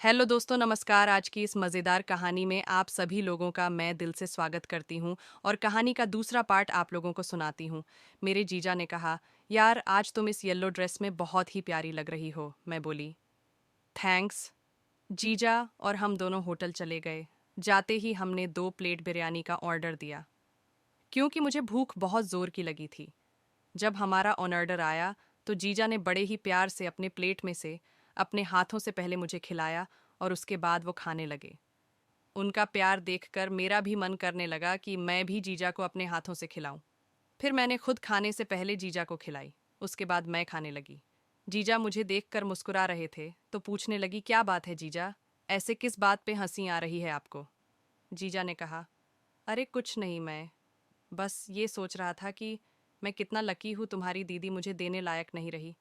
Hello दोस्तों, नमस्कार। आज की इस मज़ेदार कहानी में आप सभी लोगों का मैं दिल से स्वागत करती हूँ और कहानी का दूसरा पार्ट आप लोगों को सुनाती हूँ। मेरे जीजा ने कहा, यार आज तुम इस येलो ड्रेस में बहुत ही प्यारी लग रही हो। मैं बोली, थैंक्स जीजा। और हम दोनों होटल चले गए। जाते ही हमने 2 प्लेट बिरयानी का ऑर्डर दिया क्योंकि मुझे भूख बहुत ज़ोर की लगी थी। जब हमारा ऑर्डर आया तो जीजा ने बड़े ही प्यार से अपने प्लेट में से अपने हाथों से पहले मुझे खिलाया और उसके बाद वो खाने लगे। उनका प्यार देखकर मेरा भी मन करने लगा कि मैं भी जीजा को अपने हाथों से खिलाऊं। फिर मैंने खुद खाने से पहले जीजा को खिलाई। उसके बाद मैं खाने लगी। जीजा मुझे देखकर मुस्कुरा रहे थे तो पूछने लगी, क्या बात है जीजा, ऐसे किस बात पे हंसी आ रही है आपको? जीजा ने कहा, अरे कुछ नहीं, मैं बस ये सोच रहा था कि मैं कितना लकी हूँ, तुम्हारी दीदी मुझे देने लायक नहीं रही।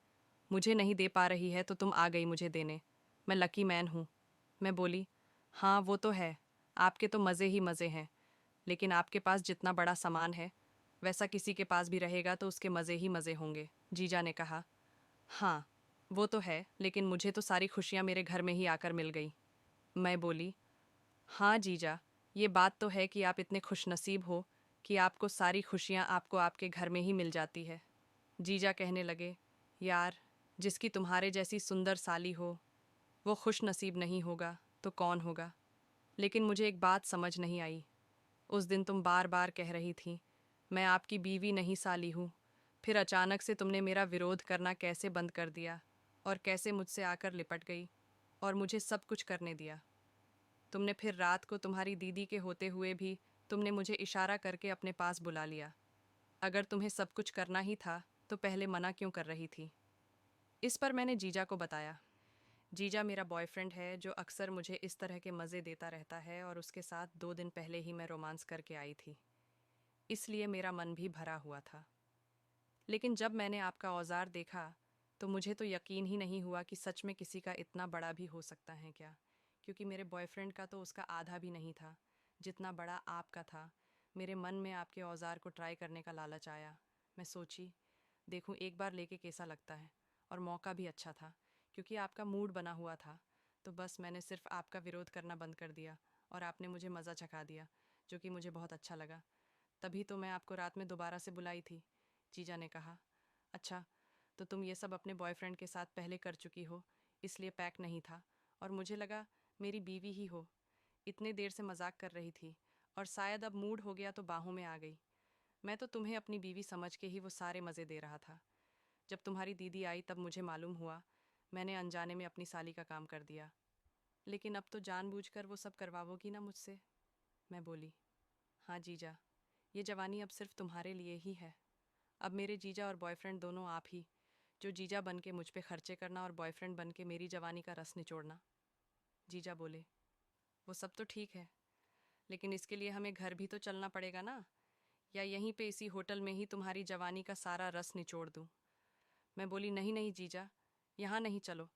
मुझे नहीं दे पा रही है तो तुम आ गई मुझे देने। मैं लकी मैन हूँ। मैं बोली, हाँ वो तो है, आपके तो मज़े ही मज़े हैं, लेकिन आपके पास जितना बड़ा सामान है वैसा किसी के पास भी रहेगा तो उसके मज़े ही मज़े होंगे। जीजा ने कहा, हाँ वो तो है, लेकिन मुझे तो सारी खुशियाँ मेरे घर में ही आकर मिल गई। मैं बोली, हाँ जीजा, ये बात तो है कि आप इतने खुशनसीब हो कि आपको सारी खुशियाँ आपको आपके घर में ही मिल जाती है। जीजा कहने लगे, यार जिसकी तुम्हारे जैसी सुंदर साली हो वो खुश नसीब नहीं होगा तो कौन होगा? लेकिन मुझे एक बात समझ नहीं आई। उस दिन तुम बार बार कह रही थी, मैं आपकी बीवी नहीं साली हूँ। फिर अचानक से तुमने मेरा विरोध करना कैसे बंद कर दिया और कैसे मुझसे आकर लिपट गई और मुझे सब कुछ करने दिया। तुमने फिर रात को तुम्हारी दीदी के होते हुए भी तुमने मुझे इशारा करके अपने पास बुला लिया। अगर तुम्हें सब कुछ करना ही था तो पहले मना क्यों कर रही थी? इस पर मैंने जीजा को बताया। जीजा मेरा बॉयफ्रेंड है जो अक्सर मुझे इस तरह के मज़े देता रहता है और उसके साथ 2 दिन पहले ही मैं रोमांस करके आई थी, इसलिए मेरा मन भी भरा हुआ था। लेकिन जब मैंने आपका औजार देखा तो मुझे तो यकीन ही नहीं हुआ कि सच में किसी का इतना बड़ा भी हो सकता है क्या, क्योंकि मेरे बॉयफ्रेंड का तो उसका आधा भी नहीं था जितना बड़ा आपका था। मेरे मन में आपके औजार को ट्राई करने का लालच आया। मैं सोची, देखूं एक बार लेके कैसा लगता है। और मौका भी अच्छा था क्योंकि आपका मूड बना हुआ था। तो बस मैंने सिर्फ आपका विरोध करना बंद कर दिया और आपने मुझे मज़ा चखा दिया, जो कि मुझे बहुत अच्छा लगा। तभी तो मैं आपको रात में दोबारा से बुलाई थी। जीजा ने कहा, अच्छा तो तुम ये सब अपने बॉयफ्रेंड के साथ पहले कर चुकी हो, इसलिए पैक नहीं था और मुझे लगा मेरी बीवी ही हो। इतने देर से मजाक कर रही थी और शायद अब मूड हो गया तो बाहों में आ गई। मैं तो तुम्हें अपनी बीवी समझ के ही वो सारे मज़े दे रहा था। जब तुम्हारी दीदी आई तब मुझे मालूम हुआ मैंने अनजाने में अपनी साली का काम कर दिया। लेकिन अब तो जानबूझकर वो सब करवाओगी ना मुझसे? मैं बोली, हाँ जीजा, ये जवानी अब सिर्फ तुम्हारे लिए ही है। अब मेरे जीजा और बॉयफ्रेंड दोनों आप ही, जो जीजा बन के मुझ पे खर्चे करना और बॉयफ्रेंड बन के मेरी जवानी का रस निचोड़ना। जीजा बोले, वो सब तो ठीक है, लेकिन इसके लिए हमें घर भी तो चलना पड़ेगा ना, या यहीं पे इसी होटल में ही तुम्हारी जवानी का सारा रस निचोड़ दूँ? मैं बोली, नहीं नहीं जीजा, यहाँ नहीं, चलो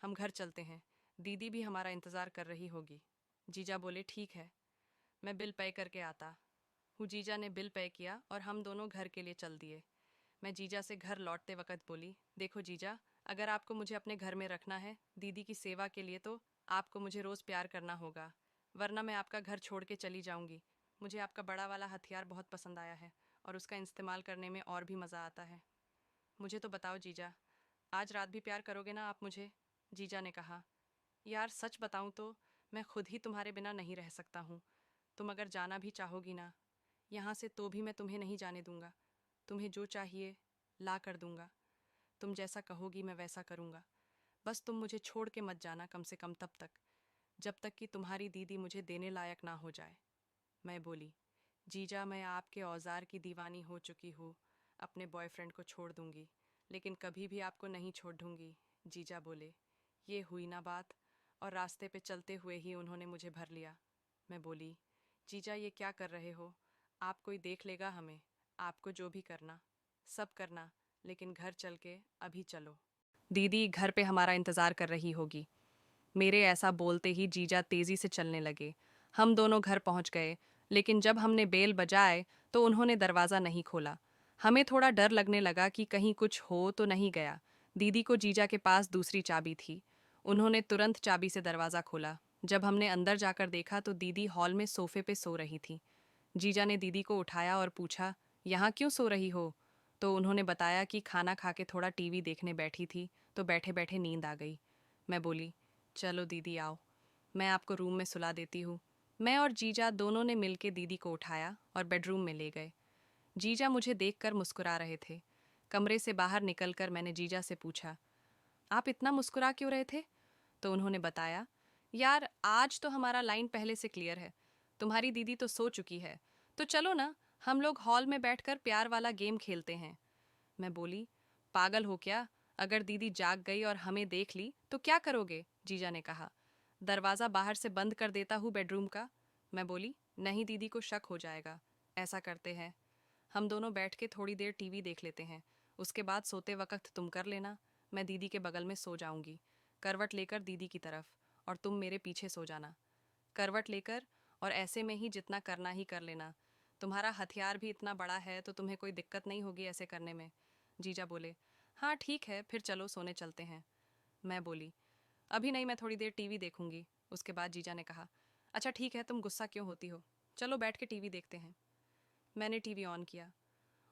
हम घर चलते हैं, दीदी भी हमारा इंतज़ार कर रही होगी। जीजा बोले, ठीक है, मैं बिल पे करके आता हूँ। जीजा ने बिल पे किया और हम दोनों घर के लिए चल दिए। मैं जीजा से घर लौटते वक्त बोली, देखो जीजा, अगर आपको मुझे अपने घर में रखना है दीदी की सेवा के लिए तो आपको मुझे रोज़ प्यार करना होगा, वरना मैं आपका घर छोड़ के चली जाऊंगी। मुझे आपका बड़ा वाला हथियार बहुत पसंद आया है और उसका इस्तेमाल करने में और भी मज़ा आता है। मुझे तो बताओ जीजा, आज रात भी प्यार करोगे ना आप मुझे? जीजा ने कहा, यार सच बताऊं तो मैं खुद ही तुम्हारे बिना नहीं रह सकता हूँ। तुम अगर जाना भी चाहोगी ना यहाँ से तो भी मैं तुम्हें नहीं जाने दूंगा। तुम्हें जो चाहिए ला कर दूंगा। तुम जैसा कहोगी मैं वैसा करूंगा। बस तुम मुझे छोड़ के मत जाना, कम से कम तब तक जब तक कि तुम्हारी दीदी मुझे देने लायक ना हो जाए। मैं बोली, जीजा मैं आपके औजार की दीवानी हो चुकी हूँ, अपने बॉयफ्रेंड को छोड़ दूंगी लेकिन कभी भी आपको नहीं छोड़ दूंगी। जीजा बोले, ये हुई ना बात, और रास्ते पे चलते हुए ही उन्होंने मुझे भर लिया। मैं बोली, जीजा ये क्या कर रहे हो? आप कोई देख लेगा हमें। आपको जो भी करना सब करना, लेकिन घर चल के अभी चलो। दीदी घर पे हमारा इंतज़ार कर रही होगी। मेरे ऐसा बोलते ही जीजा तेजी से चलने लगे। हम दोनों घर पहुंच गए, लेकिन जब हमने बेल बजाए तो उन्होंने दरवाज़ा नहीं खोला। हमें थोड़ा डर लगने लगा कि कहीं कुछ हो तो नहीं गया। दीदी को जीजा के पास दूसरी चाबी थी। उन्होंने तुरंत चाबी से दरवाज़ा खोला। जब हमने अंदर जाकर देखा तो दीदी हॉल में सोफे पे सो रही थी। जीजा ने दीदी को उठाया और पूछा, यहाँ क्यों सो रही हो? तो उन्होंने बताया कि खाना खा के थोड़ा टीवी देखने बैठी थी तो बैठे बैठे नींद आ गई। मैं बोली, चलो दीदी आओ, मैं आपको रूम में सुला देती हूँ। मैं और जीजा दोनों ने मिलके दीदी को उठाया और बेडरूम में ले गए। जीजा मुझे देखकर मुस्कुरा रहे थे। कमरे से बाहर निकलकर मैंने जीजा से पूछा, आप इतना मुस्कुरा क्यों रहे थे? तो उन्होंने बताया, यार आज तो हमारा लाइन पहले से क्लियर है, तुम्हारी दीदी तो सो चुकी है, तो चलो ना हम लोग हॉल में बैठकर प्यार वाला गेम खेलते हैं। मैं बोली, पागल हो क्या? अगर दीदी जाग गई और हमें देख ली तो क्या करोगे? जीजा ने कहा, दरवाज़ा बाहर से बंद कर देता हूँ बेडरूम का। मैं बोली, नहीं दीदी को शक हो जाएगा, ऐसा करते हैं, हम दोनों बैठ के थोड़ी देर टीवी देख लेते हैं, उसके बाद सोते वक्त तुम कर लेना, मैं दीदी के बगल में सो जाऊंगी, करवट लेकर दीदी की तरफ, और तुम मेरे पीछे सो जाना। करवट लेकर, और ऐसे में ही जितना करना ही कर लेना, तुम्हारा हथियार भी इतना बड़ा है तो तुम्हें कोई दिक्कत नहीं होगी ऐसे करने में। जीजा बोले, हाँ ठीक है, फिर चलो सोने चलते हैं। मैं बोली, अभी नहीं, मैं थोड़ी देर टीवी देखूंगी। उसके बाद जीजा ने कहा, अच्छा ठीक है, तुम गुस्सा क्यों होती हो, चलो बैठ के टीवी देखते हैं। मैंने टीवी ऑन किया,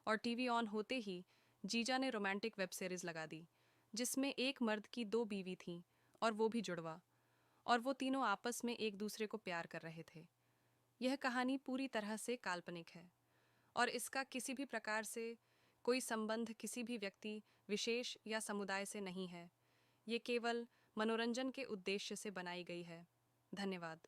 और टीवी ऑन होते ही जीजा ने रोमांटिक वेब सीरीज़ लगा दी, जिसमें एक मर्द की दो बीवी थीं, और वो भी जुड़वा, और वो तीनों आपस में एक दूसरे को प्यार कर रहे थे। यह कहानी पूरी तरह से काल्पनिक है, और इसका किसी भी प्रकार से कोई संबंध किसी भी व्यक्ति विशेष या समुदाय से नहीं है। ये केवल मनोरंजन के उद्देश्य से बनाई गई है। धन्यवाद।